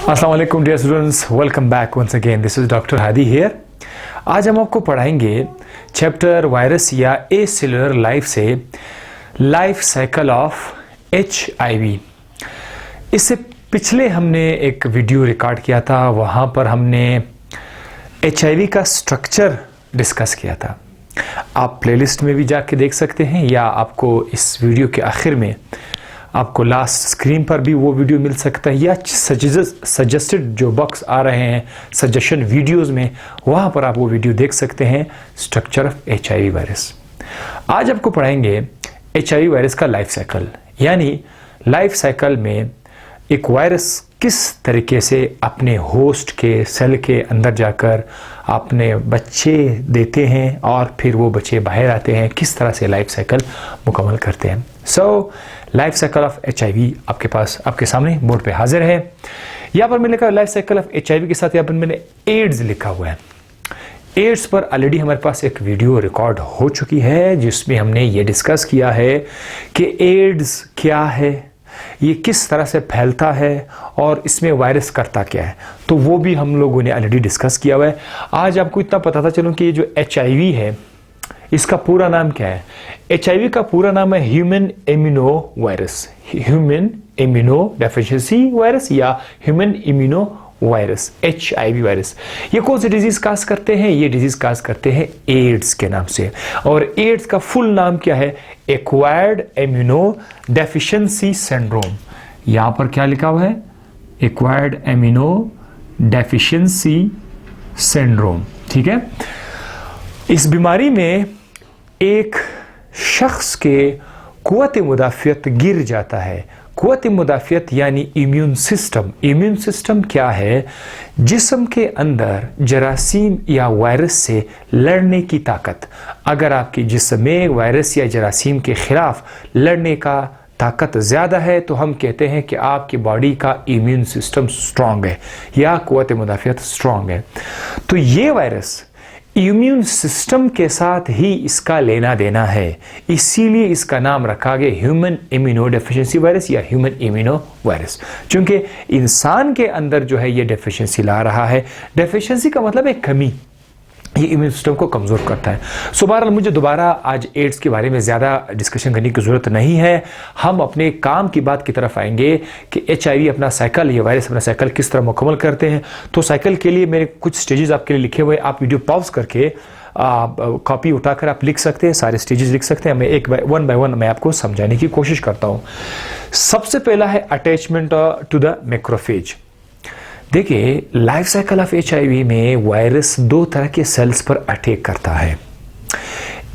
अस्सलाम वालेकुम dear students, welcome back once again. This is doctor Hadi here. आज हम आपको पढ़ाएंगे चैप्टर वायरस या ए सेलुलर लाइफ से लाइफ साइकिल ऑफ HIV। इससे पिछले हमने एक वीडियो रिकॉर्ड किया था, वहाँ पर हमने HIV का स्ट्रक्चर डिस्कस किया था। आप प्लेलिस्ट में भी जाके देख सकते हैं या आपको इस वीडियो के आखिर में आपको लास्ट स्क्रीन पर भी वो वीडियो मिल सकता है, या सजेस्टेड जो बॉक्स आ रहे हैं सजेशन वीडियोस में, वहाँ पर आप वो वीडियो देख सकते हैं स्ट्रक्चर ऑफ HIV वायरस। आज आपको पढ़ाएंगे HIV वायरस का लाइफ साइकिल, यानी लाइफ साइकिल में एक वायरस किस तरीके से अपने होस्ट के सेल के अंदर जाकर अपने बच्चे देते हैं और फिर वो बच्चे बाहर आते हैं, किस तरह से लाइफ साइकिल मुकम्मल करते हैं। So life cycle of HIV आपके पास आपके सामने बोर्ड पे हाजिर है। यहाँ पर मैंने लिखा लाइफ साइकिल ऑफ HIV के साथ यहाँ पर मैंने एड्स लिखा हुआ है। एड्स पर ऑलरेडी हमारे पास एक वीडियो रिकॉर्ड हो चुकी है जिसमें हमने ये डिस्कस किया है कि एड्स क्या है, ये किस तरह से फैलता है और इसमें वायरस करता क्या है, तो वो भी हम लोगों ने ऑलरेडी डिस्कस किया हुआ है। आज आपको इतना पता था चलो कि ये जो HIV है इसका पूरा नाम क्या है। HIV का पूरा नाम है human immuno virus, human immuno deficiency virus या human immuno virus, HIV virus. ये कौन सी डिजीज काज करते हैं? ये डिजीज काज करते हैं एड्स के नाम से। और एड्स का फुल नाम क्या है? Acquired immuno deficiency syndrome. यहां पर क्या लिखा हुआ है? Acquired immuno deficiency syndrome. ठीक है। इस बीमारी में एक शख्स के कुव्वत मुदाफ़ियत गिर जाता है। कुव्वत मुदाफ़ियत यानी इम्यून सिस्टम। इम्यून सिस्टम क्या है? जिस्म के अंदर जरासीम या वायरस से लड़ने की ताकत। अगर आपके जिस्म में वायरस या जरासीम के खिलाफ लड़ने का ताकत ज़्यादा है तो हम कहते हैं कि आपकी बॉडी का इम्यून सिस्टम स्ट्रांग है या कुव्वत मुदाफ़ियत स्ट्रांग है। तो ये वायरस इम्यून सिस्टम के साथ ही इसका लेना देना है, इसीलिए इसका नाम रखा गया ह्यूमन इम्यूनो डेफिशिएंसी वायरस या ह्यूमन इम्यूनो वायरस, क्योंकि इंसान के अंदर जो है ये डेफिशिएंसी ला रहा है। डेफिशिएंसी का मतलब है कमी, ये इम्यून सिस्टम को कमज़ोर करता है। सो बहरहाल मुझे दोबारा आज एड्स के बारे में ज़्यादा डिस्कशन करने की ज़रूरत नहीं है। हम अपने काम की बात की तरफ आएंगे कि HIV अपना साइकिल, ये वायरस अपना साइकिल किस तरह मुकम्मल करते हैं। तो साइकिल के लिए मेरे कुछ स्टेजेस आपके लिए लिखे हुए, आप वीडियो पॉज करके कॉपी उठाकर आप लिख सकते हैं, सारे स्टेजेस लिख सकते हैं। मैं वन बाय वन मैं आपको समझाने की कोशिश करता हूँ। सबसे पहला है अटैचमेंट टू द मैक्रोफेज। देखिए, लाइफ साइकिल ऑफ HIV में वायरस दो तरह के सेल्स पर अटैक करता है।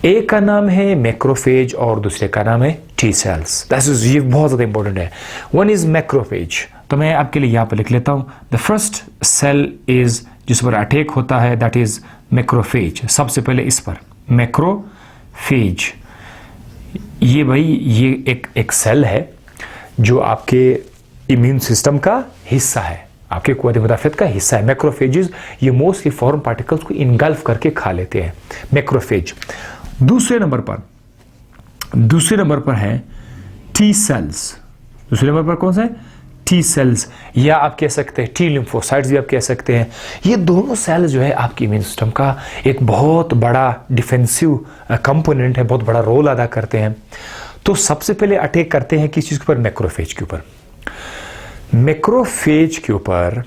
एक का नाम है मैक्रोफेज और दूसरे का नाम है T सेल्स। ये बहुत ज़्यादा इंपॉर्टेंट है। वन इज मैक्रोफेज, तो मैं आपके लिए यहाँ पर लिख लेता हूँ। द फर्स्ट सेल इज जिस पर अटैक होता है दैट इज मैक्रोफेज। सबसे पहले इस पर मैक्रोफेज, ये भाई ये एक सेल है जो आपके इम्यून सिस्टम का हिस्सा है, आपके कुव्वत मुदाफ़ियत का हिस्सा है। मैक्रोफेजेस ये मोस्टली फॉरेन पार्टिकल्स को इनगल्फ करके खा लेते हैं, मैक्रोफेज। दूसरे नंबर पर है T सेल्स। दूसरे नंबर पर कौन सा है? T सेल्स, या आप कह सकते हैं T लिम्फोसाइट्स भी आप कह सकते हैं। ये दोनों सेल जो है आपके इम्यून सिस्टम का एक बहुत बड़ा डिफेंसिव कंपोनेंट है, बहुत बड़ा रोल अदा करते हैं। तो सबसे पहले अटैक करते हैं किस चीज़ के ऊपर? मैक्रोफेज के ऊपर। मैक्रोफेज के ऊपर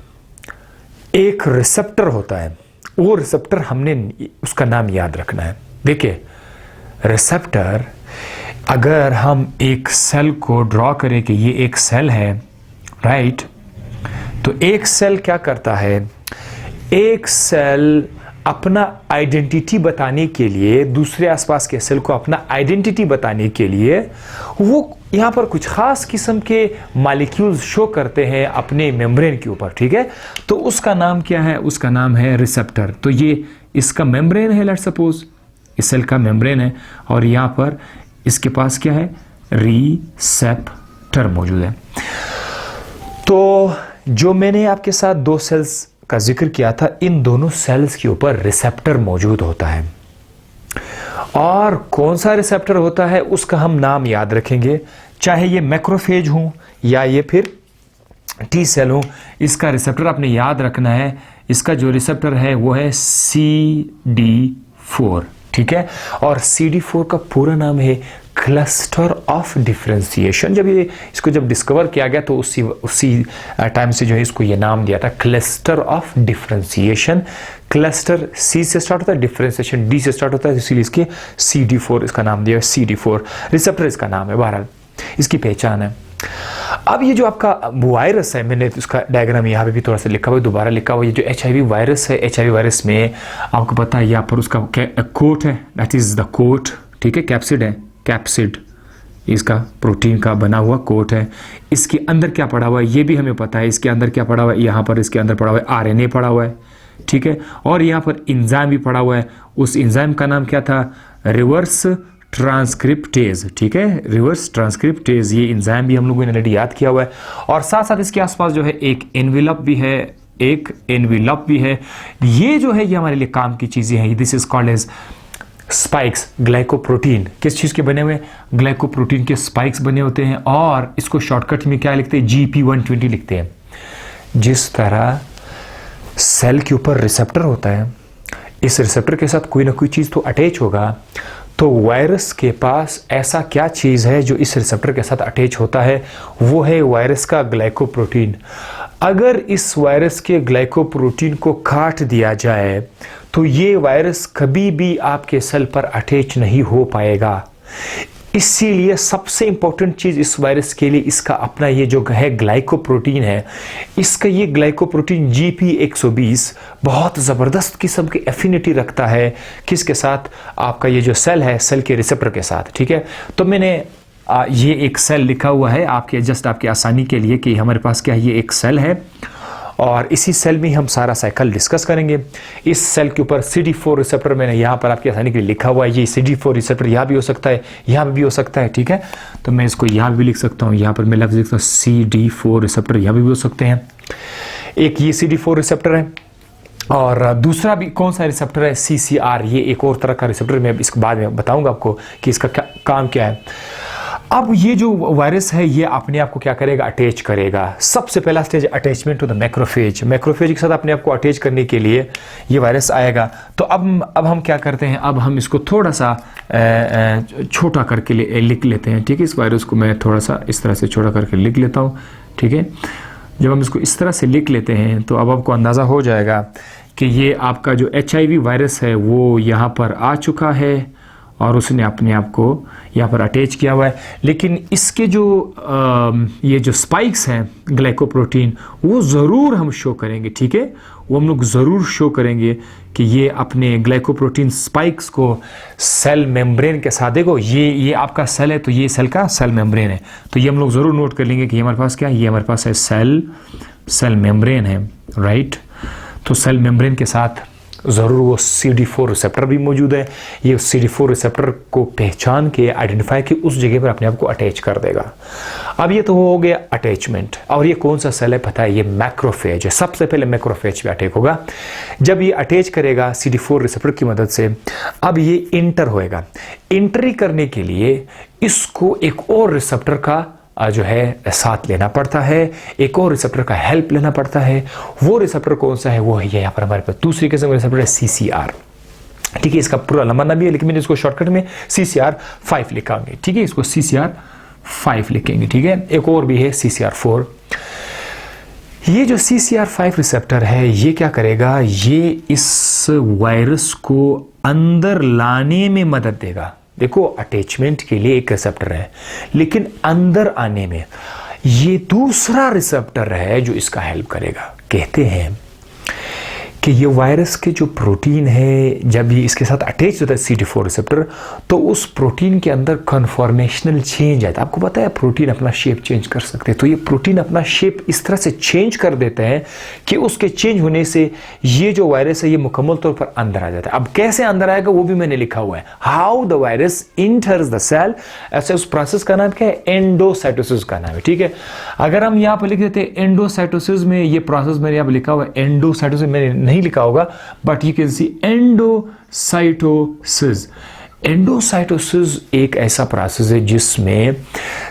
एक रिसेप्टर होता है, वो रिसेप्टर हमने उसका नाम याद रखना है। देखिए, रिसेप्टर, अगर हम एक सेल को ड्रॉ करें कि ये एक सेल है, राइट, तो एक सेल क्या करता है? एक सेल अपना आइडेंटिटी बताने के लिए, दूसरे आसपास के सेल को अपना आइडेंटिटी बताने के लिए वो यहाँ पर कुछ खास किस्म के मॉलिक्यूल्स शो करते हैं अपने मेम्ब्रेन के ऊपर। ठीक है, तो उसका नाम क्या है? उसका नाम है रिसेप्टर। तो ये इसका मेम्ब्रेन है, लेट्स सपोज इस सेल का मेम्ब्रेन है, और यहाँ पर इसके पास क्या है? रिसेप्टर मौजूद है। तो जो मैंने आपके साथ दो सेल्स का जिक्र किया था, इन दोनों सेल्स के ऊपर रिसेप्टर मौजूद होता है, और कौन सा रिसेप्टर होता है उसका हम नाम याद रखेंगे, चाहे ये मैक्रोफेज हो या ये फिर टी सेल हूँ, इसका रिसेप्टर आपने याद रखना है, इसका जो रिसेप्टर है वो है CD4, ठीक है। और CD4 का पूरा नाम है क्लस्टर ऑफ डिफरेंशिएशन। जब ये इसको जब डिस्कवर किया गया तो उसी टाइम से जो है इसको ये नाम दिया था cluster of differentiation. Cluster C से स्टार्ट होता है, डिफरेंशिएशन D से स्टार्ट होता है, इसीलिए इसके CD4 इसका नाम दिया है। CD4 रिसेप्टर इसका नाम है, बहरहाल इसकी पहचान है। अब ये जो आपका वायरस है, मैंने इसका डायग्राम यहाँ पे भी थोड़ा सा लिखा हुआ है, दोबारा लिखा हुआ है। ये जो HIV वायरस है, HIV वायरस में आपको पता है यहाँ पर उसका कोट है, दैट इज द कोट, ठीक है। कैप्सिड है, कैप्सिड इसका प्रोटीन का बना हुआ कोट है। इसके अंदर क्या पड़ा हुआ है ये भी हमें पता है, इसके अंदर क्या पड़ा हुआ है, यहाँ पर इसके अंदर पड़ा हुआ है RNA पड़ा हुआ है, ठीक है। और यहाँ पर इंजाइम भी पड़ा हुआ है, उस इंजाइम का नाम क्या था, रिवर्स ट्रांसक्रिप्टेज, ठीक है, रिवर्स ट्रांसक्रिप्टेज। ये इंजाइम भी हम लोगों ने ऑलरेडी याद किया हुआ है। और साथ साथ इसके आसपास जो है एक एनवेलप भी है, एक एनवेलप भी है। ये जो है ये हमारे लिए काम की चीजें हैं। This is called as spikes, glycoprotein. किस चीज के बने हुए, ग्लाइकोप्रोटीन के स्पाइक्स बने होते हैं। और इसको शॉर्टकट में क्या लिखते हैं, GP120 लिखते हैं। जिस तरह सेल के ऊपर रिसेप्टर होता है, इस रिसेप्टर के साथ कोई ना कोई चीज तो अटैच होगा, तो वायरस के पास ऐसा क्या चीज है जो इस रिसेप्टर के साथ अटैच होता है, वो है वायरस का ग्लाइकोप्रोटीन। अगर इस वायरस के ग्लाइकोप्रोटीन को काट दिया जाए तो ये वायरस कभी भी आपके सेल पर अटैच नहीं हो पाएगा। इसीलिए सबसे इंपॉर्टेंट चीज इस वायरस के लिए इसका अपना ये जो है ग्लाइकोप्रोटीन है, इसका ये ग्लाइकोप्रोटीन GP120 बहुत ज़बरदस्त किस्म की एफिनिटी रखता है किसके साथ, आपका ये जो सेल है, सेल के रिसेप्टर के साथ, ठीक है। तो मैंने ये एक सेल लिखा हुआ है आपके जस्ट आपके आसानी के लिए कि हमारे पास क्या है, ये एक सेल है और इसी सेल में हम सारा साइकिल डिस्कस करेंगे। इस सेल के ऊपर CD4 रिसेप्टर मैंने यहाँ पर आपकी आसानी के लिए लिखा हुआ है। ये CD4 रिसेप्टर यहाँ भी हो सकता है, यहाँ भी हो सकता है, ठीक है। तो मैं इसको यहाँ भी लिख सकता हूँ, यहाँ पर मैं लफ्ज़ लिखता हूँ CD4 रिसेप्टर, यहाँ भी हो सकते हैं। एक ये CD4 रिसेप्टर है और दूसरा भी कौन सा रिसेप्टर है, CCR। ये एक और तरह का रिसेप्टर, मैं इसके बाद में बताऊँगा आपको कि इसका काम क्या है। अब ये जो वायरस है ये अपने आप को क्या करेगा, अटैच करेगा। सबसे पहला stage attachment to the macrophage. Macrophage के साथ अपने आप को अटैच करने के लिए ये वायरस आएगा। तो अब हम क्या करते हैं, अब हम इसको थोड़ा सा छोटा करके लिख लेते हैं, ठीक है। इस वायरस को मैं थोड़ा सा इस तरह से छोटा करके लिख लेता हूँ, ठीक है। जब हम इसको इस तरह से लिख लेते हैं तो अब आपको अंदाज़ा हो जाएगा कि ये आपका जो HIV वायरस है वो यहाँ पर आ चुका है और उसने अपने आप को यहाँ पर अटैच किया हुआ है। लेकिन इसके जो ये जो स्पाइक्स हैं ग्लाइकोप्रोटीन, वो ज़रूर हम शो करेंगे, ठीक है। वो हम लोग ज़रूर शो करेंगे कि ये अपने ग्लाइकोप्रोटीन स्पाइक्स को सेल मेम्ब्रेन के साथ, देखो ये आपका सेल है तो ये सेल का सेल मेम्ब्रेन है, तो ये हम लोग ज़रूर नोट कर लेंगे कि हमारे पास क्या है, ये हमारे पास है सेल मेम्ब्रेन है, राइट। तो सेल मेम्ब्रेन के साथ ज़रूर वो CD4 रिसेप्टर भी मौजूद है। ये CD4 रिसेप्टर को पहचान के आइडेंटिफाई के उस जगह पर अपने आप को अटैच कर देगा। अब ये तो हो गया अटैचमेंट। और ये कौन सा सेल है पता है, ये मैक्रोफेज है। सबसे पहले मैक्रोफेज पे अटैक होगा। जब ये अटैच करेगा CD4 रिसेप्टर की मदद से, अब ये इंटर होएगा। इंट्री करने के लिए इसको एक और रिसेप्टर का जो है साथ लेना पड़ता है, एक और रिसेप्टर का हेल्प लेना पड़ता है। वो रिसेप्टर कौन सा है, वो है यहाँ पर हमारे पास दूसरी किस्म का रिसेप्टर है CCR, ठीक है। इसका पूरा लंबा नाम भी है लेकिन मैंने इसको शॉर्टकट में CCR5 लिखांगे, ठीक है। इसको CCR5 लिखेंगे, ठीक है। एक और भी है CCR4। ये जो CCR5 रिसेप्टर है ये क्या करेगा, ये इस वायरस को अंदर लाने में मदद देगा। देखो अटैचमेंट के लिए एक रिसेप्टर है लेकिन अंदर आने में ये दूसरा रिसेप्टर है जो इसका हेल्प करेगा। कहते हैं कि ये वायरस के जो प्रोटीन है जब ये इसके साथ अटैच होता है CD4 रिसेप्टर, तो उस प्रोटीन के अंदर कन्फॉर्मेशनल चेंज आता है। आपको पता है प्रोटीन अपना शेप चेंज कर सकते हैं, तो ये प्रोटीन अपना शेप इस तरह से चेंज कर देते हैं कि उसके चेंज होने से ये जो वायरस है ये मुकम्मल तौर पर अंदर आ जाता है। अब कैसे अंदर आएगा वो भी मैंने लिखा हुआ है, how the virus enters the cell. ऐसे उस प्रोसेस का नाम क्या है, एंडोसाइटोसिस का नाम है, ठीक है। अगर हम यहाँ पर लिख देते हैं एंडोसाइटोसिस में, ये प्रोसेस मैंने यहाँ पर लिखा हुआ है, एंडोसाइटोसिस मैंने नहीं लिखा होगा but you can see endocytosis. Endocytosis एक ऐसा प्रोसेस है जिसमें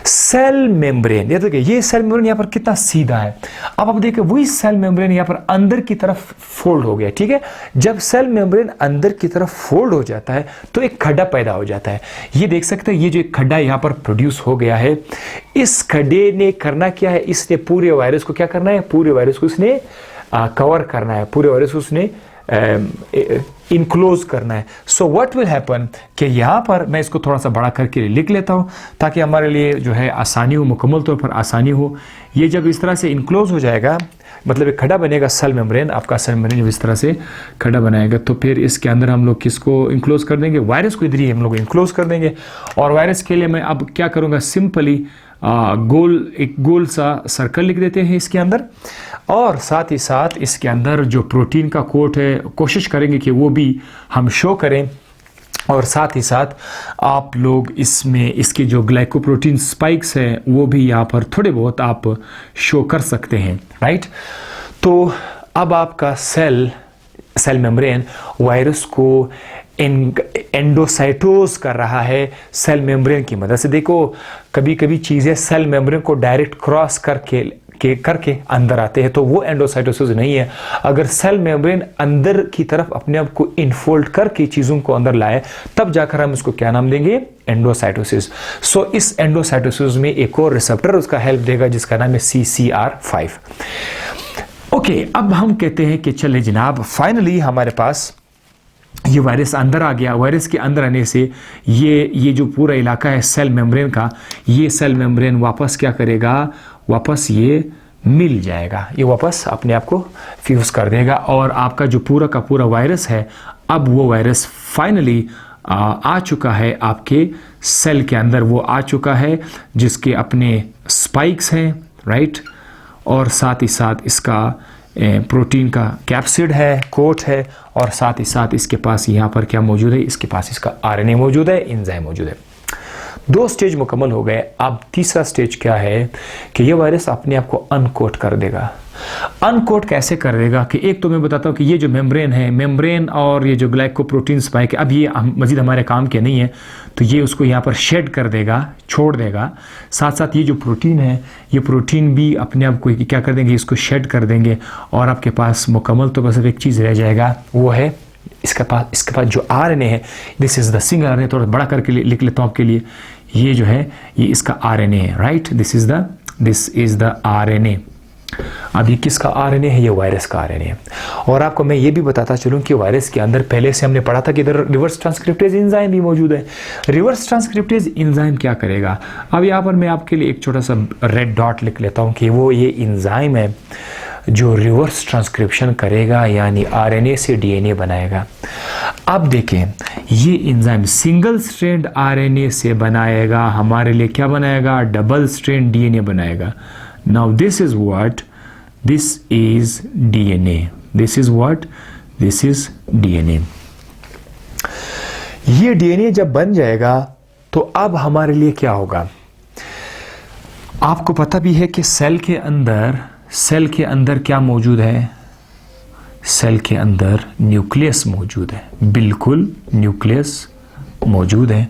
सेल मेम्ब्रेन, ये देखिए ये सेल मेम्ब्रेन यहाँ पर कितना सीधा है। अब आप देखिए वही सेल मेम्ब्रेन यहाँ पर अंदर की तरफ फोल्ड हो गया, ठीक है। जब सेल मेम्ब्रेन अंदर की तरफ फोल्ड हो जाता है तो एक खड्डा पैदा हो जाता है। ये देख सकते हैं, ये जो एक खड्डा यहाँ पर प्रोड्यूस हो गया है, इस खड्डे ने करना क्या है, इसने पूरे वायरस को क्या करना है, पूरे वायरस को इसने कवर करना है, पूरे वायरस को उसने इनक्लोज करना है। सो व्हाट विल हैपन कि यहाँ पर मैं इसको थोड़ा सा बड़ा करके लिख लेता हूँ ताकि हमारे लिए जो है आसानी हो, मुकम्मल तौर पर आसानी हो। ये जब इस तरह से इनक्लोज हो जाएगा, मतलब एक खड्डा बनेगा सेल मेम्ब्रेन, आपका सेल मेम्ब्रेन जब इस तरह से खड्डा बनाएगा तो फिर इसके अंदर हम लोग किसको इनक्लोज कर देंगे, वायरस को इधर ही हम लोग इनक्लोज कर देंगे। और वायरस के लिए मैं अब क्या करूँगा, सिंपली एक गोल सा सर्कल लिख देते हैं इसके अंदर, और साथ ही साथ इसके अंदर जो प्रोटीन का कोट है कोशिश करेंगे कि वो भी हम शो करें, और साथ ही साथ आप लोग इसमें इसके जो ग्लाइकोप्रोटीन स्पाइक्स हैं वो भी यहाँ पर थोड़े बहुत आप शो कर सकते हैं, राइट। तो अब आपका सेल मेम्ब्रेन वायरस को एंडोसाइटोज कर रहा है सेल मेम्ब्रेन की मदद से। देखो कभी कभी चीज़ें सेल मेम्ब्रेन को डायरेक्ट क्रॉस करके अंदर आते हैं, तो वो एंडोसाइटोसिस नहीं है। अगर सेल मेम्ब्रेन अंदर की तरफ अपने आप को इनफोल्ड करके चीज़ों को अंदर लाए, तब जाकर हम इसको क्या नाम देंगे, एंडोसाइटोसिस। सो इस एंडोसाइटोसिस में एक और रिसेप्टर उसका हेल्प देगा जिसका नाम है CCR5। ओके, अब हम कहते हैं कि चले जनाब, फाइनली हमारे पास ये वायरस अंदर आ गया। वायरस के अंदर आने से ये जो पूरा इलाका है सेल मेम्ब्रेन का, ये सेल मेम्ब्रेन वापस क्या करेगा, वापस ये मिल जाएगा, ये वापस अपने आप को फ्यूज कर देगा, और आपका जो पूरा का पूरा वायरस है, अब वो वायरस फाइनली आ चुका है आपके सेल के अंदर, वो आ चुका है जिसके अपने स्पाइक्स हैं, राइट, और साथ ही साथ इसका प्रोटीन का कैप्सिड है, कोट है, और साथ ही साथ इसके पास यहाँ पर क्या मौजूद है, इसके पास इसका RNA मौजूद है, एंजाइम मौजूद है। 2 स्टेज मुकम्मल हो गए। अब तीसरा स्टेज क्या है कि ये वायरस अपने आप को अनकोट कर देगा। अनकोट कैसे कर देगा कि एक तो मैं बताता हूँ कि ये जो मेम्ब्रेन है, मेम्ब्रेन और ये जो ग्लाइकोप्रोटीन स्पाइक है, अब ये मजीद हमारे काम के नहीं है, तो ये उसको यहाँ पर शेड कर देगा, छोड़ देगा। साथ साथ ये जो प्रोटीन है, ये प्रोटीन भी अपने आप को क्या कर देंगे, इसको शेड कर देंगे, और आपके पास मुकम्मल तो बस एक चीज़ रह जाएगा, वो है इसके पास जो RNA है, this is the single RNA, थोड़ा बड़ा करके लिख लेता हूँ आपके लिए, ये जो है ये इसका RNA है, right, this is the RNA। अब ये किसका RNA है, ये वायरस का RNA है। और आपको मैं ये भी बताता चलूँ कि वायरस के अंदर पहले से हमने पढ़ा था कि इधर रिवर्स ट्रांसक्रिप्टेज एंजाइम भी मौजूद है। रिवर्स ट्रांसक्रिप्टेज एंजाइम क्या करेगा, अब यहाँ पर मैं आपके लिए एक छोटा सा रेड डॉट लिख लेता हूँ कि वो ये एंजाइम है जो रिवर्स ट्रांसक्रिप्शन करेगा, यानी RNA से DNA बनाएगा। अब देखें, ये एंजाइम सिंगल स्ट्रैंड RNA से बनाएगा, हमारे लिए क्या बनाएगा, डबल स्ट्रैंड DNA बनाएगा। Now this is DNA. This is DNA. ये DNA जब बन जाएगा तो अब हमारे लिए क्या होगा, आपको पता भी है कि सेल के अंदर क्या मौजूद है, सेल के अंदर न्यूक्लियस मौजूद है, बिल्कुल न्यूक्लियस मौजूद है,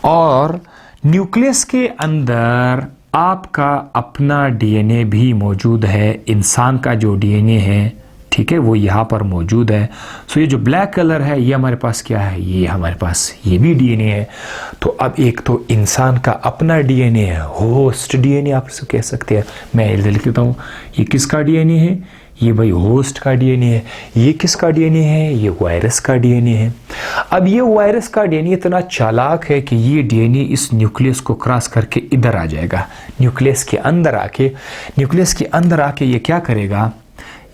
और न्यूक्लियस के अंदर आपका अपना DNA भी मौजूद है, इंसान का जो DNA है, ठीक है, वो यहाँ पर मौजूद है। सो ये जो ब्लैक कलर है ये हमारे पास क्या है, ये हमारे पास ये भी DNA है। तो अब एक तो इंसान का अपना DNA है, होस्ट DNA आप इसको कह सकते हैं। मैं इधर लिख देता हूँ, ये किसका DNA है, ये भाई होस्ट का DNA है। ये किसका DNA है, ये वायरस का DNA है। अब ये वायरस का DNA इतना चालाक है कि ये DNA इस न्यूक्लियस को क्रॉस करके इधर आ जाएगा, न्यूक्लियस के अंदर आके ये क्या करेगा,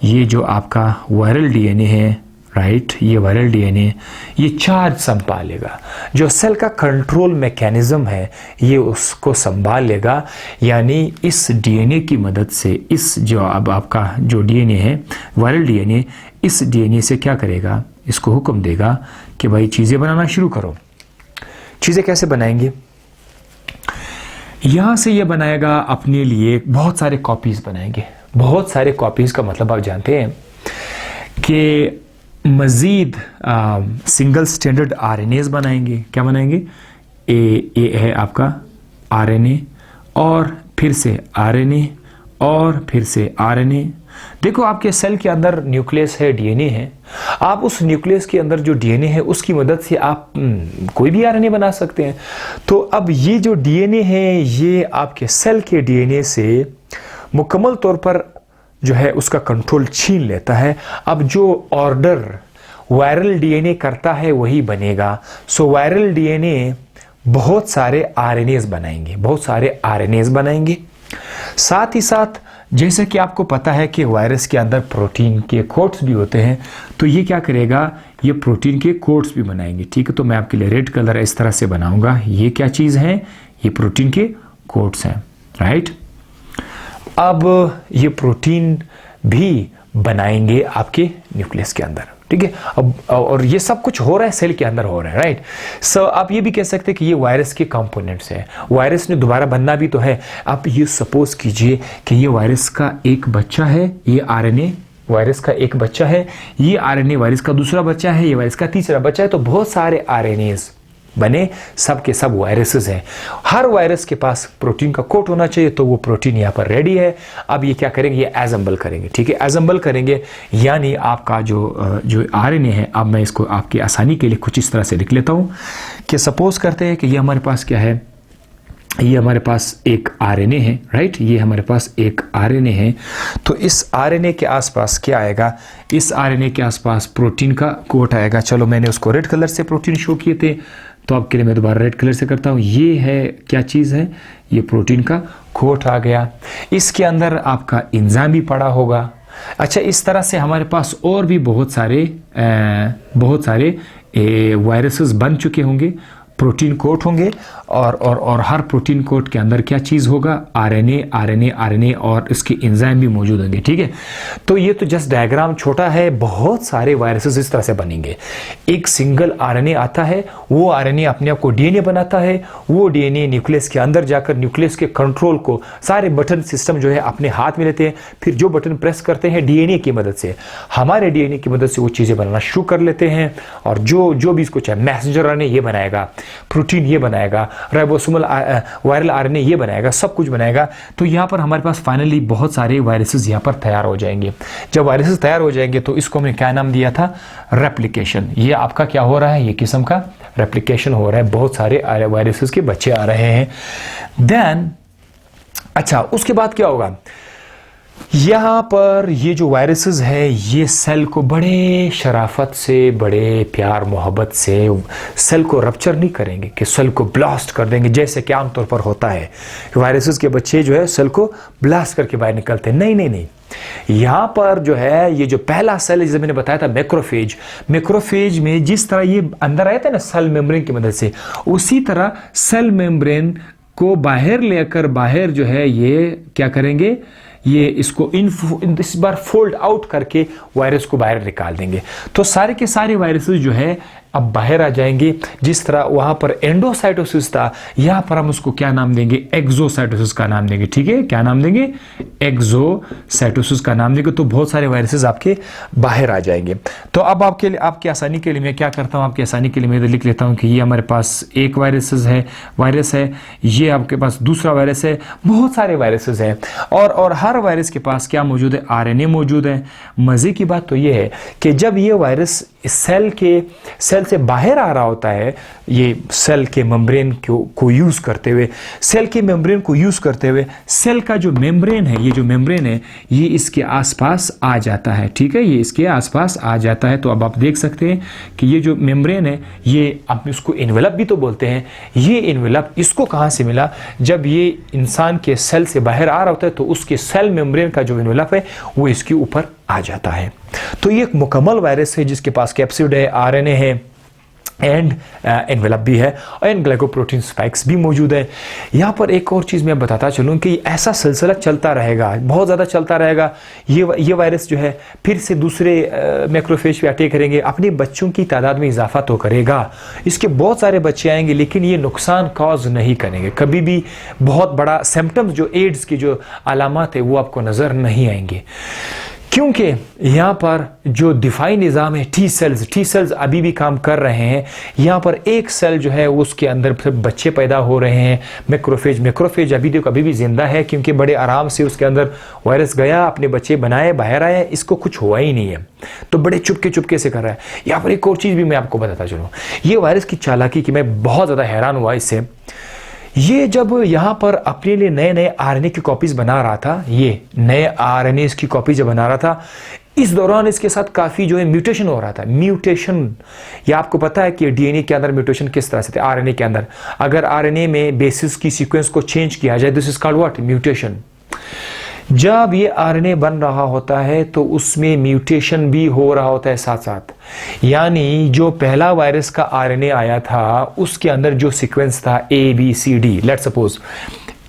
ये जो आपका वायरल DNA है, राइट, ये वायरल DNA ये चार्ज संभाल लेगा, जो सेल का कंट्रोल मैकेनिज्म है ये उसको संभाल लेगा। यानी इस DNA की मदद से, इस जो अब आपका जो DNA है वायरल DNA, इस DNA से क्या करेगा, इसको हुक्म देगा कि भाई चीज़ें बनाना शुरू करो। चीज़ें कैसे बनाएंगे, यहाँ से ये बनाएगा अपने लिए बहुत सारे कॉपीज़ बनाएंगे। बहुत सारे कॉपीज़ का मतलब आप जानते हैं कि मज़ीद सिंगल स्टैंडर्ड आरएनएस बनाएंगे। क्या बनाएंगे? ए है आपका आरएनए, और फिर से आरएनए, और फिर से आरएनए। देखो आपके सेल के अंदर न्यूक्लियस है, डीएनए है। आप उस न्यूक्लियस के अंदर जो डीएनए है उसकी मदद से आप कोई भी आरएनए बना सकते हैं। तो अब ये जो डीएनए है ये आपके सेल के डीएनए से मुकम्मल तौर पर जो है उसका कंट्रोल छीन लेता है। अब जो ऑर्डर वायरल डीएनए करता है वही बनेगा। सो वायरल डीएनए बहुत सारे आरएनएस बनाएंगे, बहुत सारे आरएनएस बनाएंगे। साथ ही साथ जैसे कि आपको पता है कि वायरस के अंदर प्रोटीन के कोड्स भी होते हैं, तो ये क्या करेगा? ये प्रोटीन के कोड्स भी बनाएंगे। ठीक है, तो मैं आपके लिए रेड कलर इस तरह से बनाऊंगा। ये क्या चीज़ है? ये प्रोटीन के कोड्स हैं, राइट। अब ये प्रोटीन भी बनाएंगे आपके न्यूक्लियस के अंदर। ठीक है, अब और ये सब कुछ हो रहा है सेल के अंदर हो रहा है, राइट। सो आप ये भी कह सकते हैं कि ये वायरस के कंपोनेंट्स हैं। वायरस ने दोबारा बनना भी तो है। आप ये सपोज कीजिए कि ये वायरस का एक बच्चा है, ये आरएनए वायरस का एक बच्चा है, ये आरएनए वायरस का दूसरा बच्चा है, ये वायरस का तीसरा बच्चा है। तो बहुत सारे आरएनएस बने, सब के सब वायरसेस हैं। हर वायरस के पास प्रोटीन का कोट होना चाहिए, तो वो प्रोटीन यहाँ पर रेडी है। अब ये क्या करेंगे? ये एसेंबल करेंगे। ठीक है, एसेंबल करेंगे, यानी आपका जो आरएनए है, अब मैं इसको आपकी आसानी के लिए कुछ इस तरह से लिख लेता हूँ कि सपोज करते हैं कि ये हमारे पास क्या है? ये हमारे पास एक आरएनए है, राइट। ये हमारे पास एक आरएनए है। तो इस आरएनए के आसपास क्या आएगा? इस आरएनए के आसपास प्रोटीन का कोट आएगा। चलो मैंने उसको रेड कलर से प्रोटीन शो किए थे, तो आपके लिए मैं दोबारा रेड कलर से करता हूँ। ये है क्या चीज़ है? ये प्रोटीन का कोट आ गया। इसके अंदर आपका एंजाइम भी पड़ा होगा। अच्छा, इस तरह से हमारे पास और भी बहुत सारे वायरसेस बन चुके होंगे, प्रोटीन कोट होंगे, और हर प्रोटीन कोट के अंदर क्या चीज़ होगा? आरएनए, और इसके एंजाइम भी मौजूद होंगे। ठीक है, तो ये तो जस्ट डायग्राम छोटा है। बहुत सारे वायरसेस इस तरह से बनेंगे। एक सिंगल आरएनए आता है, वो आरएनए अपने आप को डीएनए बनाता है। वो डीएनए न्यूक्लियस के अंदर जाकर न्यूक्लियस के कंट्रोल को सारे बटन सिस्टम जो है अपने हाथ में लेते हैं। फिर जो बटन प्रेस करते हैं डीएनए की मदद से, हमारे डीएनए की मदद से वो चीज़ें बनाना शुरू कर लेते हैं। और जो भी इसको चाहे, मैसेंजर आरएनए ये बनाएगा, प्रोटीन ये बनाएगा, राइबोसोमल वायरल आरएनए ये बनाएगा, सब कुछ बनाएगा। तो यहाँ पर हमारे पास फाइनली बहुत सारे वायरसेस यहाँ पर तैयार हो जाएंगे। जब वायरसेस तैयार हो जाएंगे तो इसको हमने क्या नाम दिया था? रेप्लिकेशन। ये आपका क्या हो रहा है? ये किस्म का रेप्लिकेशन हो रहा है। बहुत सारे वायरसेस के बच्चे आ रहे हैं। देन अच्छा, उसके बाद क्या होगा? यहाँ पर ये जो वायरसेस है ये सेल को बड़े शराफत से, बड़े प्यार मोहब्बत से सेल को रप्चर नहीं करेंगे कि सेल को ब्लास्ट कर देंगे, जैसे कि आमतौर पर होता है। वायरसेस के बच्चे जो है सेल को ब्लास्ट करके बाहर निकलते हैं। नहीं, यहाँ पर जो है ये जो पहला सेल है, जैसे मैंने बताया था मैक्रोफेज में जिस तरह ये अंदर आए थे ना सेल मेम्ब्रेन की मदद से, उसी तरह सेल मेम्ब्रेन को बाहर लेकर बाहर जो है ये क्या करेंगे? ये इसको इस बार फोल्ड आउट करके वायरस को बाहर निकाल देंगे। तो सारे के सारे वायरसेस जो है अब बाहर आ जाएंगे। जिस तरह वहां पर एंडोसाइटोसिस था, यहां पर हम उसको क्या नाम देंगे? एक्सोसाइटोसिस का नाम देंगे। ठीक है, क्या नाम देंगे? एक्सोसाइटोसिस का नाम देंगे। तो बहुत सारे वायरसेस आपके बाहर आ जाएंगे। तो अब आपकी आसानी के लिए मैं क्या करता हूं? आपकी आसानी के लिए मैं लिख लेता हूं कि ये हमारे पास एक वायरस है, ये आपके पास दूसरा वायरस है, बहुत सारे वायरसेस हैं, और हर वायरस के पास क्या मौजूद है? आरएनए मौजूद है। मजे की बात तो ये है कि जब ये वायरस सेल से बाहर आ रहा होता है, ये सेल के मेम्ब्रेन को यूज करते हुए, सेल का जो मेम्ब्रेन है, ये जो मेम्ब्रेन है ये इसके आसपास आ जाता है। ठीक है, ये इसके आसपास आ जाता है। तो अब आप देख सकते हैं कि ये जो मेम्ब्रेन है, ये आप इसको एनवेलप भी तो बोलते हैं। ये एनवेलप इसको कहाँ से मिला? जब ये इंसान के सेल से बाहर आ रहा होता है तो उसके सेल मेम्ब्रेन का जो एनवेलप है वो इसके ऊपर आ जाता है। तो ये एक मुकम्मल वायरस है जिसके पास कैप्सिड है, आरएनए है, एंड एनवेलप भी है, और ग्लाइकोप्रोटीन स्पाइक्स भी मौजूद है। यहाँ पर एक और चीज़ मैं बताता चलूँ कि ऐसा सिलसिला चलता रहेगा, बहुत ज़्यादा चलता रहेगा। ये वायरस जो है फिर से दूसरे मैक्रोफेज पे अटैक करेंगे, अपने बच्चों की तादाद में इजाफा तो करेगा, इसके बहुत सारे बच्चे आएंगे, लेकिन ये नुकसान कॉज नहीं करेंगे कभी भी। बहुत बड़ा सिम्टम्स जो एड्स की जो अलामत है वो आपको नज़र नहीं आएंगे। क्योंकि यहाँ पर जो दिफाई निज़ाम है टी सेल्स अभी भी काम कर रहे हैं। यहाँ पर एक सेल जो है उसके अंदर बच्चे पैदा हो रहे हैं। मैक्रोफेज अभी देखो अभी भी जिंदा है, क्योंकि बड़े आराम से उसके अंदर वायरस गया, अपने बच्चे बनाए, बाहर आया, इसको कुछ हुआ ही नहीं है, तो बड़े चुपके से कर रहा है। यहाँ पर एक और चीज़ भी मैं आपको बताता चलूँ, ये वायरस की चालाकी की मैं बहुत ज़्यादा हैरान हुआ इससे। ये जब यहाँ पर अपने लिए नए नए आरएनए की कॉपीज बना रहा था, ये नए आरएनए की कॉपी जब बना रहा था, इस दौरान इसके साथ काफी जो है म्यूटेशन हो रहा था। म्यूटेशन, ये आपको पता है कि डीएनए के अंदर म्यूटेशन किस तरह से थे। आरएनए के अंदर अगर आरएनए में बेसिस की सीक्वेंस को चेंज किया जाए, this is called what, mutation. जब ये आरएनए बन रहा होता है तो उसमें म्यूटेशन भी हो रहा होता है साथ साथ। यानी जो पहला वायरस का आरएनए आया था उसके अंदर जो सीक्वेंस था ABCD, लेट्स सपोज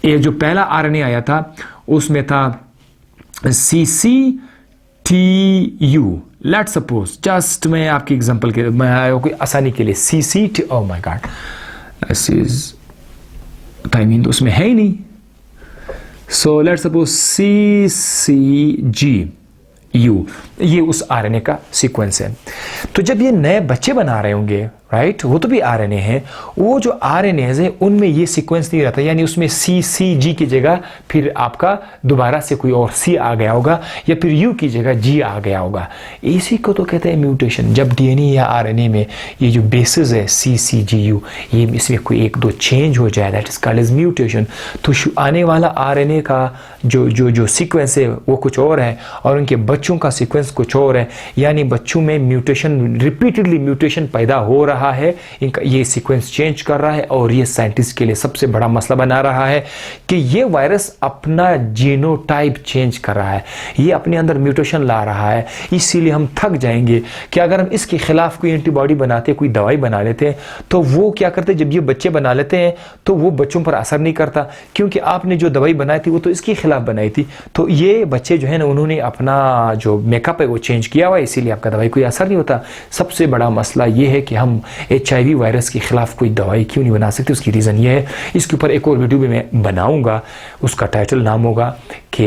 ये जो पहला आरएनए आया था उसमें था CCTU, लेट्स सपोज, जस्ट मैं आपकी एग्जांपल के कोई आसानी के लिए CCT, oh my God, this is timing तो उसमें है ही नहीं। So let's suppose CCGU, ये उस आरएनए का सीक्वेंस है। तो जब ये नए बच्चे बना रहे होंगे, राइट, वो तो भी आरएनए है, वो जो आरएनए है उनमें ये सीक्वेंस नहीं रहता, यानी उसमें CCG की जगह फिर आपका दोबारा से कोई और C आ गया होगा, या फिर U की जगह G आ गया होगा। इसी को तो कहते हैं म्यूटेशन। जब डीएनए या आरएनए में ये जो बेसिस है CCGU, ये इसमें कोई एक दो चेंज हो जाए, that is called as mutation. तो आने वाला आरएनए का जो सीक्वेंस है वो कुछ और है, और उनके बच्चों का सीक्वेंस कुछ और है, यानी बच्चों में म्यूटेशन, रिपीटेडली म्यूटेशन पैदा हो रहा है, इनका ये सीक्वेंस चेंज कर रहा है। और ये साइंटिस्ट के लिए सबसे बड़ा मसला बना रहा है कि ये वायरस अपना जीनोटाइप चेंज कर रहा है, ये अपने अंदर म्यूटेशन ला रहा है। इसीलिए हम थक जाएंगे कि अगर हम इसके खिलाफ कोई एंटीबॉडी बनाते, कोई दवाई बना लेते हैं, तो वो क्या करते, जब ये बच्चे बना लेते हैं तो वो बच्चों पर असर नहीं करता, क्योंकि आपने जो दवाई बनाई थी वो तो इसके खिलाफ बनाई थी। तो ये बच्चे जो है ना, उन्होंने अपना जो मेकअप है वो चेंज किया हुआ है, इसीलिए आपका दवाई कोई असर नहीं होता। सबसे बड़ा मसला ये है कि हम HIV वायरस के खिलाफ कोई दवाई क्यों नहीं बना सकते। उसकी रीज़न ये है, इसके ऊपर एक और वीडियो भी मैं बनाऊंगा, उसका टाइटल नाम होगा कि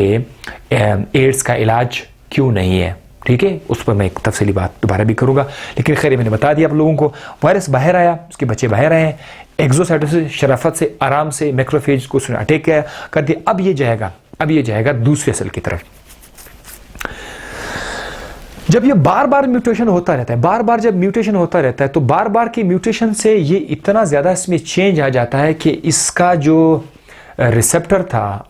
एड्स का इलाज क्यों नहीं है, ठीक है, उस पर मैं एक तफसीली बात दोबारा भी करूंगा। लेकिन खैर मैंने बता दिया आप लोगों को, वायरस बाहर आया, उसके बच्चे बाहर आए हैं, एक्सोसाइटोसिस शराफत से आराम से मैक्रोफेज को उसने अटैक कर दिया। अब ये जाएगा दूसरे सेल की तरफ। जब ये बार बार म्यूटेशन होता रहता है, बार बार जब म्यूटेशन होता रहता है, तो बार बार की म्यूटेशन से ये इतना ज़्यादा इसमें चेंज आ जाता है कि इसका जो रिसेप्टर था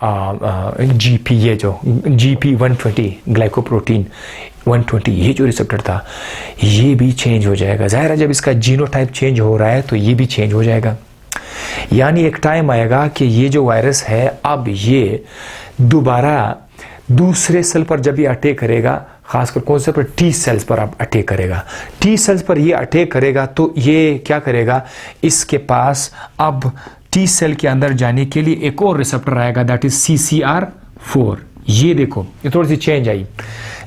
GP, ये जो GP120 ग्लाइकोप्रोटीन 120, ये जो रिसेप्टर था ये भी चेंज हो जाएगा। ज़ाहिर है जब इसका जीनोटाइप चेंज हो रहा है तो ये भी चेंज हो जाएगा। यानी एक टाइम आएगा कि ये जो वायरस है अब ये दोबारा दूसरे सेल पर जब ये अटैक करेगा, खासकर कौन से पर, T सेल्स पर अब अटैक करेगा। T सेल्स पर ये अटैक करेगा तो ये क्या करेगा, इसके पास अब T सेल के अंदर जाने के लिए एक और रिसेप्टर आएगा, दैट इज CCR4। ये देखो ये थोड़ी सी चेंज आई,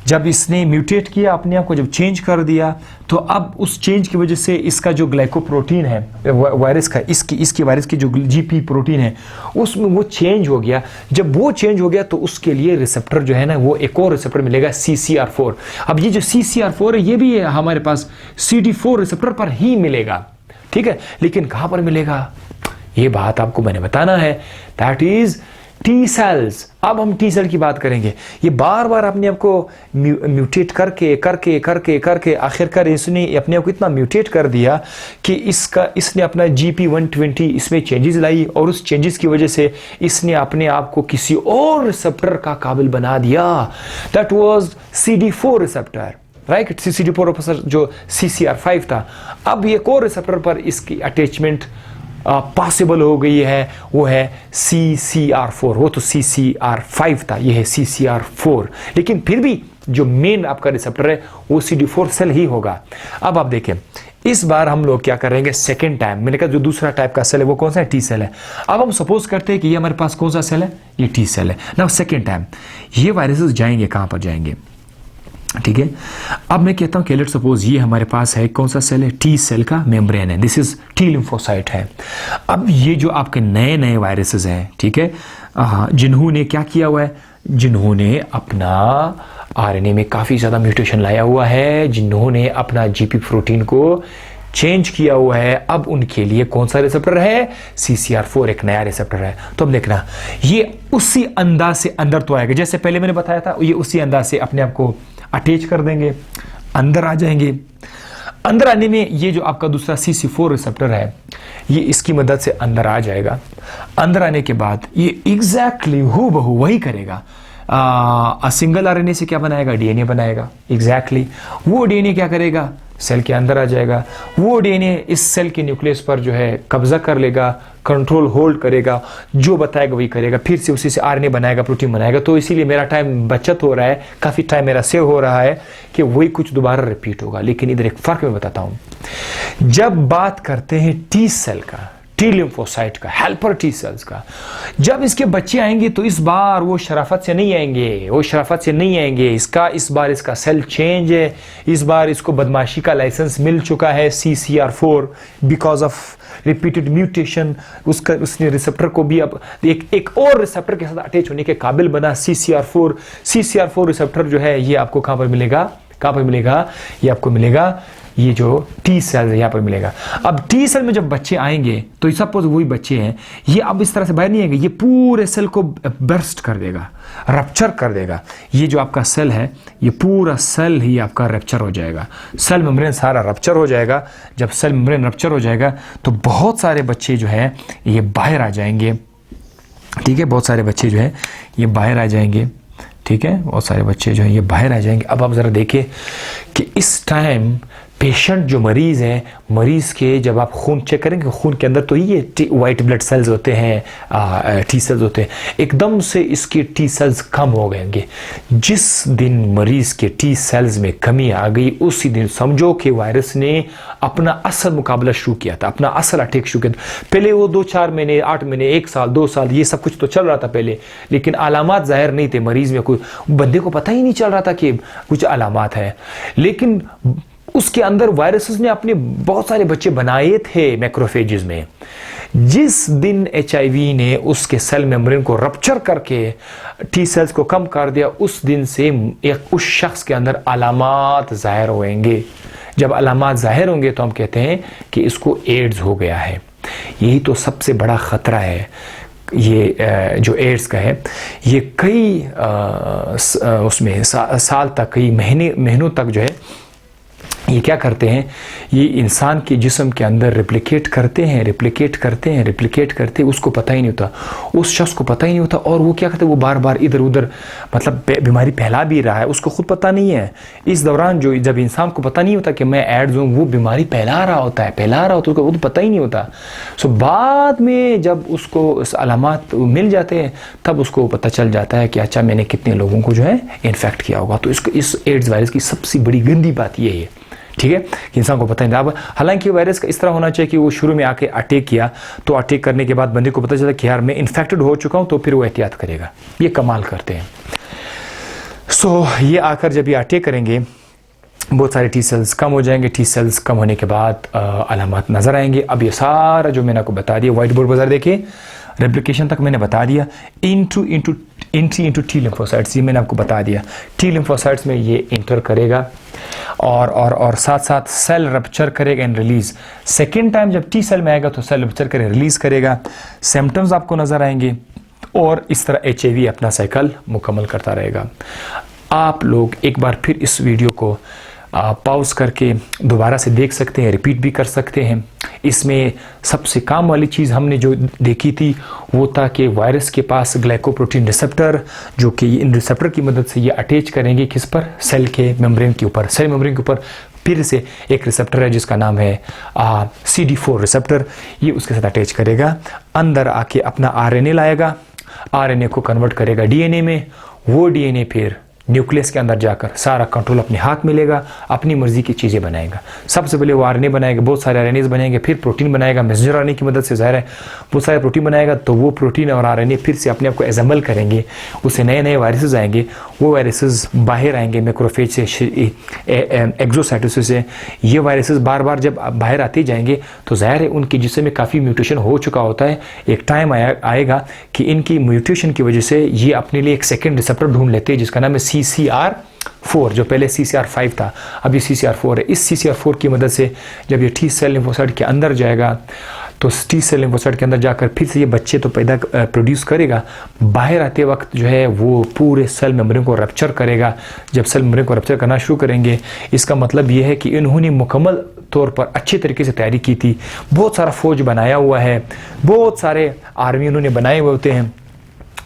जब इसने म्यूटेट किया अपने आप को, जब चेंज कर दिया, तो अब उस चेंज की वजह से इसका जो ग्लाइकोप्रोटीन है वायरस का, इसकी वायरस की जो GP प्रोटीन है उसमें वो चेंज हो गया। जब वो चेंज हो गया तो उसके लिए रिसेप्टर जो है ना, वो एक और रिसेप्टर मिलेगा CCR4। अब ये जो CCR4 है ये भी है हमारे पास CD4 रिसेप्टर पर ही मिलेगा, ठीक है, लेकिन कहाँ पर मिलेगा ये बात आपको मैंने बताना है, दैट इज T सेल्स। अब हम T सेल की बात करेंगे। ये बार बार अपने आप को म्यूटेट करके आखिरकार इसने अपने आप को इतना म्यूटेट कर दिया कि इसने अपना GP120 इसमें चेंजेस लाई, और उस चेंजेस की वजह से इसने अपने आप को किसी और रिसेप्टर का काबिल बना दिया, that was CD4 receptor, right. CD4 receptor जो CCR5 था, अब एक और रिसेप्टर पर इसकी अटैचमेंट पॉसिबल हो गई है, वो है CCR4। वो तो CCR5 था, ये है CCR4, लेकिन फिर भी जो मेन आपका रिसेप्टर है वो CD4 सेल ही होगा। अब आप देखें, इस बार हम लोग क्या करेंगे, सेकेंड टाइम मैंने कहा जो दूसरा टाइप का सेल है वो कौन सा है, T सेल है। अब हम सपोज करते हैं कि ये हमारे पास कौन सा सेल है, ये T सेल है। नाउ सेकेंड टाइम ये वायरसेस जाएंगे कहां पर जाएंगे, ठीक है। अब मैं कहता हूं कि लेट्स सपोज ये हमारे पास है कौन सा सेल है, T सेल का मेम्ब्रेन है, दिस इज T लिम्फोसाइट है। अब ये जो आपके नए नए वायरसेस हैं, ठीक है, जिन्होंने क्या किया हुआ है, जिन्होंने अपना आरएनए में काफ़ी ज़्यादा म्यूटेशन लाया हुआ है, जिन्होंने अपना जीपी प्रोटीन को चेंज किया हुआ है। अब उनके लिए कौन सा रिसेप्टर है? CCR4 एक नया रिसेप्टर है। तो अब देखना, ये उसी अंदाज से अंदर तो आएगा जैसे पहले मैंने बताया था, ये उसी अंदाज से अपने आप को अटैच कर देंगे, अंदर आ जाएंगे। अंदर आने में ये जो आपका दूसरा CC4 रिसेप्टर है, ये इसकी मदद से अंदर आ जाएगा। अंदर आने के बाद ये एग्जैक्टली हूबहू वही करेगा। सिंगल आरएनए से क्या बनाएगा? डीएनए बनाएगा। एग्जैक्टली वो डीएनए क्या करेगा? सेल के अंदर आ जाएगा। वो डीएनए इस सेल के न्यूक्लियस पर जो है कब्जा कर लेगा, कंट्रोल होल्ड करेगा, जो बताएगा वही करेगा, फिर से उसी से आरएनए बनाएगा, प्रोटीन बनाएगा। तो इसीलिए मेरा टाइम बचत हो रहा है, काफ़ी टाइम मेरा सेव हो रहा है कि वही कुछ दोबारा रिपीट होगा। लेकिन इधर एक फ़र्क मैं बताता हूँ। जब बात करते हैं टी सेल का, टी लिम्फोसाइट का, हेल्पर टी सेल्स का, जब इसके बच्चे आएंगे तो इस बार वो शराफत से नहीं आएंगे, वो शराफत से नहीं आएंगे। इस बार इसका सेल चेंज है, इस बार इसको बदमाशी का लाइसेंस मिल चुका है CCR4 because of repeated mutation. उसने रिसेप्टर को भी अब एक और रिसेप्टर के साथ अटैच होने के काबिल बना। CCR4 रिसेप्टर जो है ये आपको कहाँ पर मिलेगा? कहाँ पर मिलेगा? ये आपको मिलेगा, ये जो टी सेल यहाँ पर मिलेगा। अब टी सेल में जब बच्चे आएंगे तो सपोज वही बच्चे हैं, ये अब इस तरह से बाहर नहीं आएंगे, ये पूरे सेल को बर्स्ट कर देगा, रप्चर कर देगा। ये जो आपका सेल है, ये पूरा सेल ही आपका रप्चर हो जाएगा, सेल मेम्ब्रेन सारा रप्चर हो जाएगा। जब सेल मेम्ब्रेन रप्चर हो जाएगा तो बहुत सारे बच्चे जो है ये बाहर आ जाएंगे। ठीक है, बहुत सारे बच्चे जो है ये बाहर आ जाएंगे। ठीक है, बहुत सारे बच्चे जो है ये बाहर आ जाएंगे। अब आप ज़रा देखिए कि इस टाइम पेशेंट जो मरीज़ हैं, मरीज़ के जब आप खून चेक करेंगे, खून के अंदर तो ये वाइट ब्लड सेल्स होते हैं, टी सेल्स होते हैं। एकदम से इसके टी सेल्स कम हो गएंगे। जिस दिन मरीज़ के टी सेल्स में कमी आ गई, उसी दिन समझो कि वायरस ने अपना असल मुकाबला शुरू किया था, अपना असल अटैक शुरू किया था। पहले वो 2-4 महीने, 8 महीने, 1 साल, 2 साल ये सब कुछ तो चल रहा था पहले, लेकिन अलामात जाहिर नहीं थे मरीज़ में, कोई बंदे को पता ही नहीं चल रहा था कि कुछ अलामात है। लेकिन उसके अंदर वायरसेस ने अपने बहुत सारे बच्चे बनाए थे मैक्रोफेजेस में। जिस दिन HIV ने उसके सेल मेम्ब्रेन को रप्चर करके टी सेल्स को कम कर दिया, उस दिन से उस शख्स के अंदर अलामात जाहिर होंगे। जब अलामात जाहिर होंगे तो हम कहते हैं कि इसको एड्स हो गया है। यही तो सबसे बड़ा ख़तरा है। ये जो एड्स का है, ये कई उसमें साल तक, कई महीनों तक जो है ये क्या करते हैं, ये इंसान के जिस्म के अंदर रिप्लिकेट करते हैं, उसको पता ही नहीं होता, उस शख्स को पता ही नहीं होता। और वो क्या करते हैं, वो बार बार इधर उधर मतलब बीमारी फैला भी रहा है, उसको खुद पता नहीं है। इस दौरान जो जब इंसान को पता नहीं होता कि मैं एड्स हूँ, वो बीमारी फैला रहा होता है, उसको खुद पता ही नहीं होता। सो बाद में जब उसको अलामात मिल जाते हैं, तब उसको पता चल जाता है कि अच्छा मैंने कितने लोगों को जो है इन्फेक्ट किया होगा। तो इस एड्स वायरस की सबसे बड़ी गंदी बात ये है, ठीक है, कि इंसान को पता नहीं था। अब हालांकि वायरस का इस तरह होना चाहिए कि वो शुरू में आके अटैक किया, तो अटैक करने के बाद बंदे को पता चला कि यार मैं इन्फेक्टेड हो चुका हूं, तो फिर वो एहतियात करेगा। ये कमाल करते हैं। सो ये आकर जब ये अटैक करेंगे, बहुत सारे टी सेल्स कम हो जाएंगे। टी सेल्स कम होने के बाद अलामत नजर आएंगे। अब ये सारा जो मैंने आपको बता दिया, व्हाइट बोर्ड पर देखिए, रेप्लिकेशन तक मैंने बता दिया। एंट्री इनटू टी लिम्फोसाइट्स, ये मैंने आपको बता दिया। टी लिम्फोसाइट्स में ये इंटर करेगा और साथ साथ सेल रप्चर करेगा एंड रिलीज। सेकेंड टाइम जब टी सेल में आएगा तो सेल रप्चर करे, रिलीज करेगा, सिम्टम्स आपको नजर आएंगे, और इस तरह HIV अपना साइकिल मुकम्मल करता रहेगा। आप लोग एक बार फिर इस वीडियो को पॉज करके दोबारा से देख सकते हैं, रिपीट भी कर सकते हैं। इसमें सबसे काम वाली चीज़ हमने जो देखी थी वो था कि वायरस के पास ग्लाइकोप्रोटीन रिसेप्टर, जो कि इन रिसेप्टर की मदद से ये अटैच करेंगे किस पर, सेल के मेम्ब्रेन के ऊपर। सेल मेम्ब्रेन के ऊपर फिर से एक रिसेप्टर है जिसका नाम है CD4 रिसेप्टर, ये उसके साथ अटैच करेगा। अंदर आके अपना RNA लाएगा, RNA को कन्वर्ट करेगा DNA में। वो DNA फिर न्यूक्लियस के अंदर जाकर सारा कंट्रोल अपने हाथ में लेगा, अपनी मर्जी की चीज़ें बनाएगा। सबसे पहले वो RNA बनाएगा, बहुत सारे RNAs बनेंगे, फिर प्रोटीन बनाएगा मैसेंजर RNA की मदद से, ज़ाहिर है बहुत सारे प्रोटीन बनाएगा। तो वो प्रोटीन और RNA फिर से अपने आप को एसेंबल करेंगे, उससे नए नए वायरसेस आएंगे। वो वायरसेस बाहर आएंगे मैक्रोफेज से, एक्सोसाइटोसिस से। ये वायरसेस बार बार जब बाहर आते जाएंगे तो ज़ाहिर है उनके जिस्म में काफ़ी म्यूटेशन हो चुका होता है। एक टाइम आएगा कि इनकी म्यूटेशन की वजह से ये अपने लिए एक सेकेंड रिसेप्टर ढूंढ लेते हैं जिसका नाम है CCR CCR4 जो पहले CCR5 था, अभी CCR4 है। इस CCR4 की मदद से जब ये टी सेल लिम्फोसाइट के अंदर जाएगा तो टी सेल लिम्फोसाइट के अंदर जाकर फिर से ये बच्चे तो पैदा प्रोड्यूस करेगा, बाहर आते वक्त जो है वो पूरे सेल मेम्ब्रेन को रप्चर करेगा। जब सेल मेम्ब्रेन को रप्चर करना शुरू करेंगे, इसका मतलब ये है कि इन्होंने मुकम्मल तौर पर अच्छे तरीके से तैयारी की थी, बहुत सारा फौज बनाया हुआ है, बहुत सारे आर्मी उन्होंने बनाए हुए होते हैं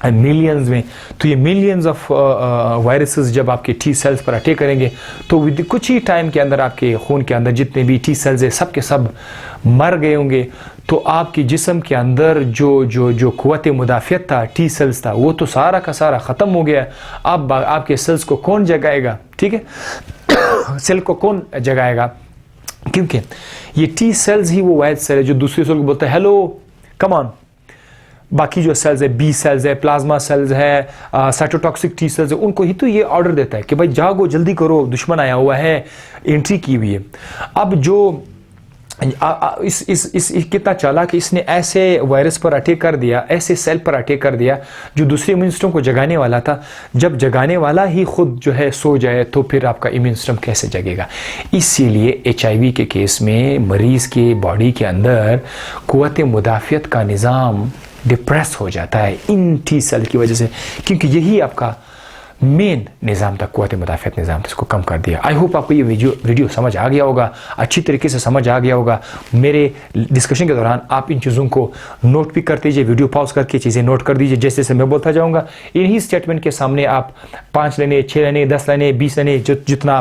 मिलियंस में। तो ये मिलियंस ऑफ वायरसेस जब आपके टी सेल्स पर अटैक करेंगे तो विद कुछ ही टाइम के अंदर आपके खून के अंदर जितने भी टी सेल्स है सब के सब मर गए होंगे। तो आपके जिस्म के अंदर जो क़ुव्वत मुदाफ़ियत था, टी सेल्स था, वो तो सारा का सारा ख़त्म हो गया। अब आपके सेल्स को कौन जगाएगा? ठीक है सेल को कौन जगाएगा? क्योंकि ये टी सेल्स ही वो वायरस सेल है जो दूसरे सेल को बोलता है हेलो कम ऑन। बाकी जो सेल्स है, बी सेल्स है, प्लाज्मा सेल्स है, साइटोटॉक्सिक टी सेल्स है, उनको ही तो ये ऑर्डर देता है कि भाई जागो, जल्दी करो, दुश्मन आया हुआ है, एंट्री की हुई है। अब जो इस कितना चालाक कि इसने ऐसे वायरस पर अटैक कर दिया, ऐसे सेल पर अटैक कर दिया जो दूसरे इम्यून सिस्टम को जगाने वाला था। जब जगाने वाला ही खुद जो है सो जाए तो फिर आपका इम्यून सिस्टम कैसे जगेगा? इसीलिए HIV के केस में मरीज़ के बॉडी के अंदर क़ुव्वत मुदाफ़ियत का निज़ाम डिप्रेस हो जाता है इन टी सेल की वजह से, क्योंकि यही आपका मेन निज़ाम था, क़ुव्वत मुदाफ़ियत निज़ाम था, इसको कम कर दिया। आई होप आपको ये वीडियो समझ आ गया होगा, अच्छी तरीके से समझ आ गया होगा। मेरे डिस्कशन के दौरान आप इन चीज़ों को नोट भी करते दीजिए, वीडियो पॉज करके चीज़ें नोट कर दीजिए, जैसे जैसे मैं बोलता जाऊँगा। इन्हीं स्टेटमेंट के सामने आप 5 लाइनें, 6 लाइनें, 10 लाइनें, 20 लाइनें, जितना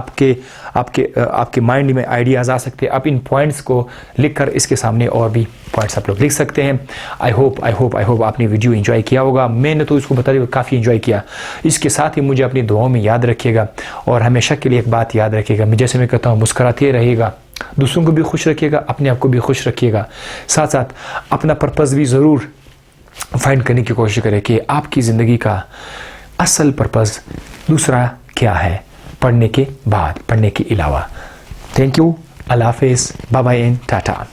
आपके माइंड में आइडियाज़ आ सकते हैं, आप इन पॉइंट्स को लिख कर इसके सामने और भी पॉइंट्स आप लोग लिख सकते हैं। आई होप आपने वीडियो एंजॉय किया होगा। मैंने तो इसको बता दिया काफ़ी एंजॉय किया। इसके साथ ही मुझे अपनी दुआओं में याद रखिएगा और हमेशा के लिए एक बात याद रखिएगा, मैं जैसे मैं कहता हूँ मुस्कुराते रहिएगा, दूसरों को भी खुश रखिएगा, अपने आप को भी खुश रखिएगा। साथ साथ अपना पर्पज़ भी ज़रूर फाइंड करने की कोशिश करें कि आपकी ज़िंदगी का असल पर्पज़ दूसरा क्या है पढ़ने के बाद, पढ़ने के अलावा। थैंक यू, अल्लाह हाफ़िज़, बाय बाय एंड टाटा।